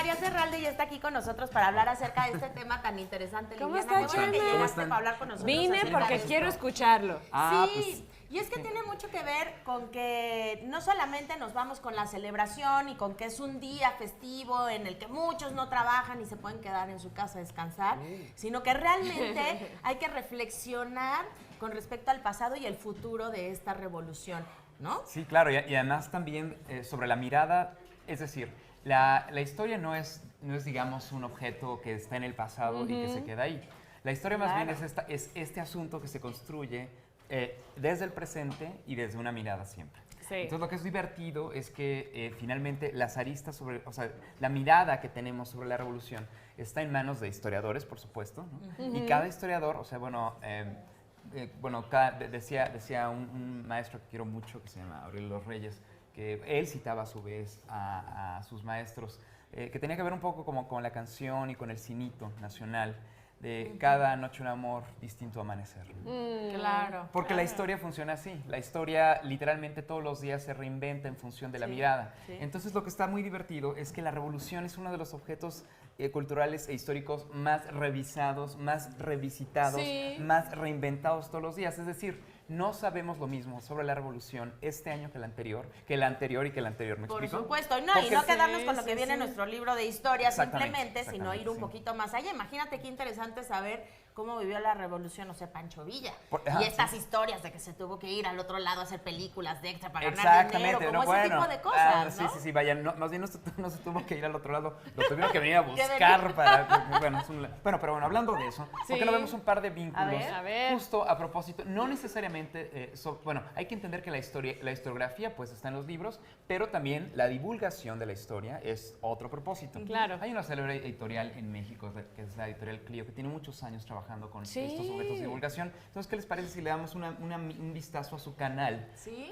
María Serralde ya está aquí con nosotros para hablar acerca de este tema tan interesante. ¿Cómo Liliana, está, qué bueno que Chema? llegaste para hablar con nosotros. Vine acerca porque de esto. quiero escucharlo. Sí, y es que tiene mucho que ver con que no solamente nos vamos con la celebración y con que es un día festivo en el que muchos no trabajan y se pueden quedar en su casa a descansar, sino que realmente hay que reflexionar con respecto al pasado y el futuro de esta revolución, ¿no? Sí, claro, y además también sobre la mirada, es decir, la historia no es, digamos, un objeto que está en el pasado y que se queda ahí. La historia más bien es este asunto que se construye desde el presente y desde una mirada siempre. Sí. Entonces lo que es divertido es que finalmente las aristas sobre, o sea, la mirada que tenemos sobre la revolución está en manos de historiadores, por supuesto, ¿no? Y cada historiador, o sea, bueno, decía un maestro que quiero mucho, que se llama Aurelio Los Reyes, que él citaba a su vez a sus maestros, que tenía que ver un poco como con la canción y con el cinito nacional de cada noche un amor, distinto amanecer. Claro. Porque la historia funciona así. La historia literalmente todos los días se reinventa en función de la mirada. Sí. Entonces lo que está muy divertido es que la revolución es uno de los objetos culturales e históricos más revisados, más revisitados, más reinventados todos los días. Es decir, no sabemos lo mismo sobre la revolución este año que el anterior y que el anterior. ¿Me Por explico? supuesto, y no Porque quedarnos con lo que viene en nuestro libro de historia simplemente, sino exactamente, ir un poquito más allá. Imagínate qué interesante saber cómo vivió la revolución, o sea, Pancho Villa. Y estas historias de que se tuvo que ir al otro lado a hacer películas de extra para ganar dinero, como ese tipo de cosas, ¿no? Sí, vaya, más bien no se tuvo que ir al otro lado, lo tuvieron que venir a buscar para... Pero hablando de eso, porque no vemos un par de vínculos, A ver. justo a propósito, no necesariamente, hay que entender que la historiografía pues está en los libros, pero también la divulgación de la historia es otro propósito. Claro. Hay una célebre editorial en México, que es la editorial Clio, que tiene muchos años trabajando con estos objetos de divulgación. Entonces, ¿qué les parece si le damos un vistazo a su canal? Sí.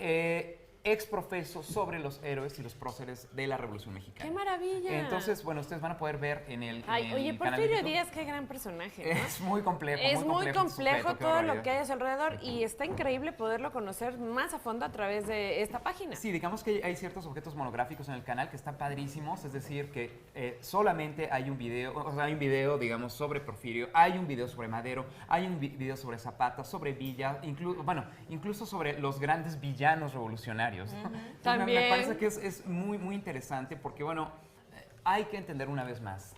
Exprofeso sobre los héroes y los próceres de la Revolución Mexicana. ¡Qué maravilla! Entonces, bueno, ustedes van a poder ver en el Oye, canal de Porfirio YouTube. Díaz, qué gran personaje, ¿no? Es muy complejo. Es muy complejo sujeto, qué todo lo barbaridad. que hay a su alrededor y está increíble poderlo conocer más a fondo a través de esta página. Sí, digamos que hay ciertos objetos monográficos en el canal que están padrísimos, es decir, que solamente hay un video, digamos, sobre Porfirio, hay un video sobre Madero, hay un video sobre Zapata, sobre Villa, incluso sobre los grandes villanos revolucionarios, ¿no? Entonces, También. me parece que es muy, muy interesante porque, hay que entender una vez más.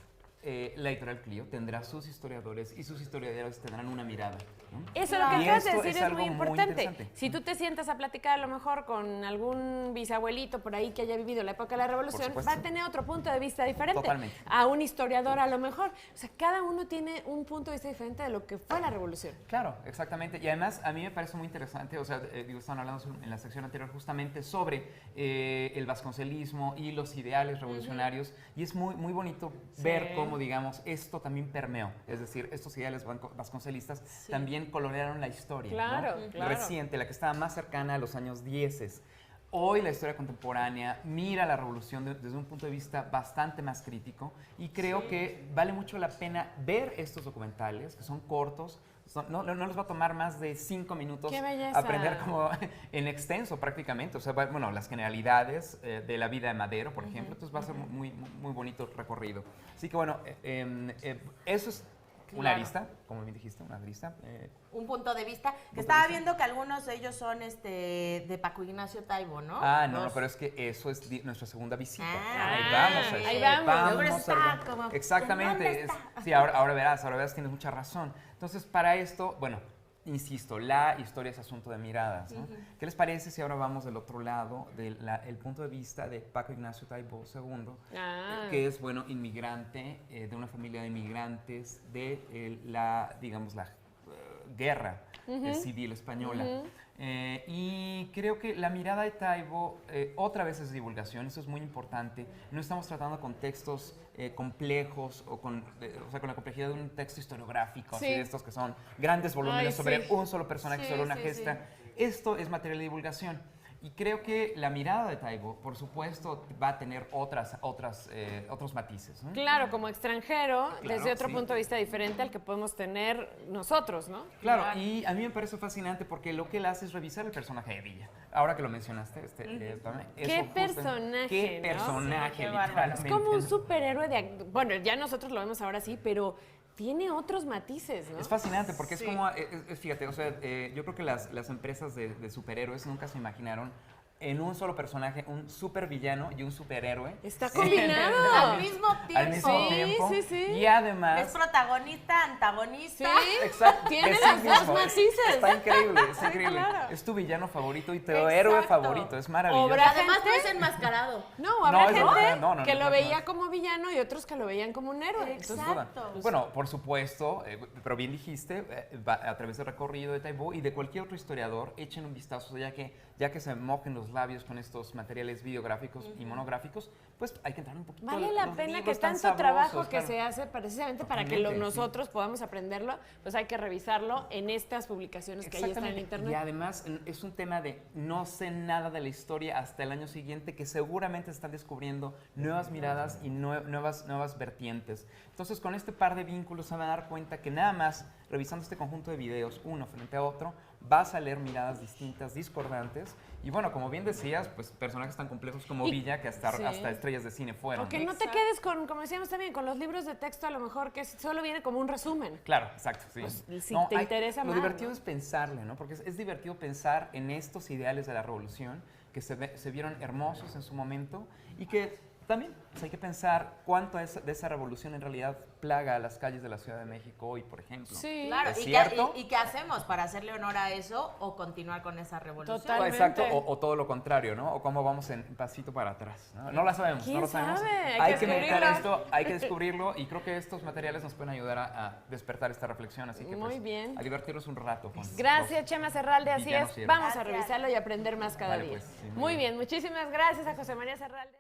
La editorial Clio tendrá sus historiadores y sus historiadores tendrán una mirada, ¿no? Eso lo que Y acabas de esto decir es es algo muy muy importante. interesante. Si tú te sientas a platicar a lo mejor con algún bisabuelito por ahí que haya vivido la época de la Revolución, supuesto. va a tener otro punto de vista diferente. Totalmente. A un historiador a lo mejor. O sea, cada uno tiene un punto de vista diferente de lo que fue la Revolución. Claro, exactamente. Y además a mí me parece muy interesante, o sea, estaban hablando en la sección anterior justamente sobre el vasconcelismo y los ideales revolucionarios y es muy, muy bonito ver cómo, digamos, esto también permeó. Es decir, estos ideales vasconcelistas también colorearon la historia, Claro, ¿no? claro. Reciente, la que estaba más cercana a los años 10. Hoy la historia contemporánea mira la revolución desde un punto de vista bastante más crítico y creo que vale mucho la pena ver estos documentales, que son cortos, no les va a tomar más de 5 minutos ¡Qué belleza! aprender como en extenso prácticamente, o sea, las generalidades de la vida de Madero, por ejemplo, entonces va a ser muy, muy, muy bonito el recorrido. Así que eso es una arista, como bien dijiste, una arista. Un punto de vista, que estaba viendo que algunos de ellos son de Paco Ignacio Taibo, ¿no? No, pero es que eso es nuestra segunda visita. Ahí vamos. Exactamente. ¿Dónde está? Sí, ahora verás, tienes mucha razón. Entonces, para esto, insisto, la historia es asunto de miradas, ¿no? ¿Qué les parece si ahora vamos del otro lado, el punto de vista de Paco Ignacio Taibo II, que es, inmigrante de una familia de inmigrantes de la guerra civil española? Y creo que la mirada de Taibo otra vez es divulgación, eso es muy importante. No estamos tratando con textos complejos o con la complejidad de un texto historiográfico, así de estos que son grandes volúmenes sobre un solo personaje, sobre una gesta. Esto es material de divulgación. Y creo que la mirada de Taibo, por supuesto, va a tener otros matices, ¿no? Claro, como extranjero, Claro, desde otro sí. punto de vista diferente al que podemos tener nosotros, ¿no? Claro, y a mí me parece fascinante porque lo que él hace es revisar el personaje de Villa. Ahora que lo mencionaste, Pame, ¿Qué eso personaje, qué ¿no? personaje, Sí, qué bárbaro. literalmente. Es como un superhéroe de... Bueno, ya nosotros lo vemos ahora sí, pero tiene otros matices, ¿no? Es fascinante porque Sí. es como, fíjate, o sea, yo creo que las empresas de superhéroes nunca se imaginaron en un solo personaje, un supervillano y un superhéroe. Está combinado. Al mismo tiempo. Al mismo Sí, tiempo. sí, sí. Y además... Es protagonista, antagonista. Sí. Exacto. Tiene de sí las dos mismo. matices. Está increíble, está increíble. claro. Es tu villano favorito y tu héroe Exacto. favorito. Es maravilloso. Y Obra- además gente- no es enmascarado. No, habrá es gente verdad, no, que lo no, veía no. como villano y otros que lo veían como un héroe. Exacto. Sin duda. Bueno, por supuesto, pero bien dijiste, a través del recorrido de Taibo y de cualquier otro historiador, echen un vistazo, ya que se mojen los labios con estos materiales videográficos y monográficos, pues hay que entrar un poquito. Vale a la los pena que libros tan tanto trabajo sabrosos, que claro. se hace precisamente para que Totalmente, sí. nosotros podamos aprenderlo, pues hay que revisarlo en estas publicaciones que ya están en Exactamente. internet. Y además es un tema de no sé nada de la historia hasta el año siguiente, que seguramente están descubriendo nuevas miradas y nuevas vertientes. Entonces, con este par de vínculos se van a dar cuenta que nada más revisando este conjunto de videos, uno frente a otro, vas a leer miradas distintas, discordantes. Y bueno, como bien decías, pues personajes tan complejos como Y- Villa, que sí. hasta estrellas de cine fueron. O que ¿no? no te quedes con, como decíamos también, con los libros de texto a lo mejor que solo viene como un resumen. Claro, exacto, sí. Pues, si te interesa lo más, divertido ¿no? es pensarle, ¿no? Porque es divertido pensar en estos ideales de la revolución que se vieron hermosos en su momento y que también pues, hay que pensar cuánto de esa revolución en realidad plaga a las calles de la Ciudad de México hoy, por ejemplo. Sí. Claro, ¿Es ¿y cierto? qué hacemos para hacerle honor a eso o continuar con esa revolución? Totalmente. Exacto, o todo lo contrario, ¿no? O cómo vamos en pasito para atrás. No la sabemos, ¿Quién no lo sabemos. sabe? Hay Hay que que meditar descubrirlo. esto, hay que descubrirlo y creo que estos materiales nos pueden ayudar a despertar esta reflexión. Así que Muy pues, bien. a divertirnos un rato. Con Gracias, los Chema Serralde, así villanos es. y héroes. Vamos a Gracias. revisarlo y aprender más cada Vale, día. pues, sí, muy Muy bien. bien, muchísimas gracias a José María Serralde.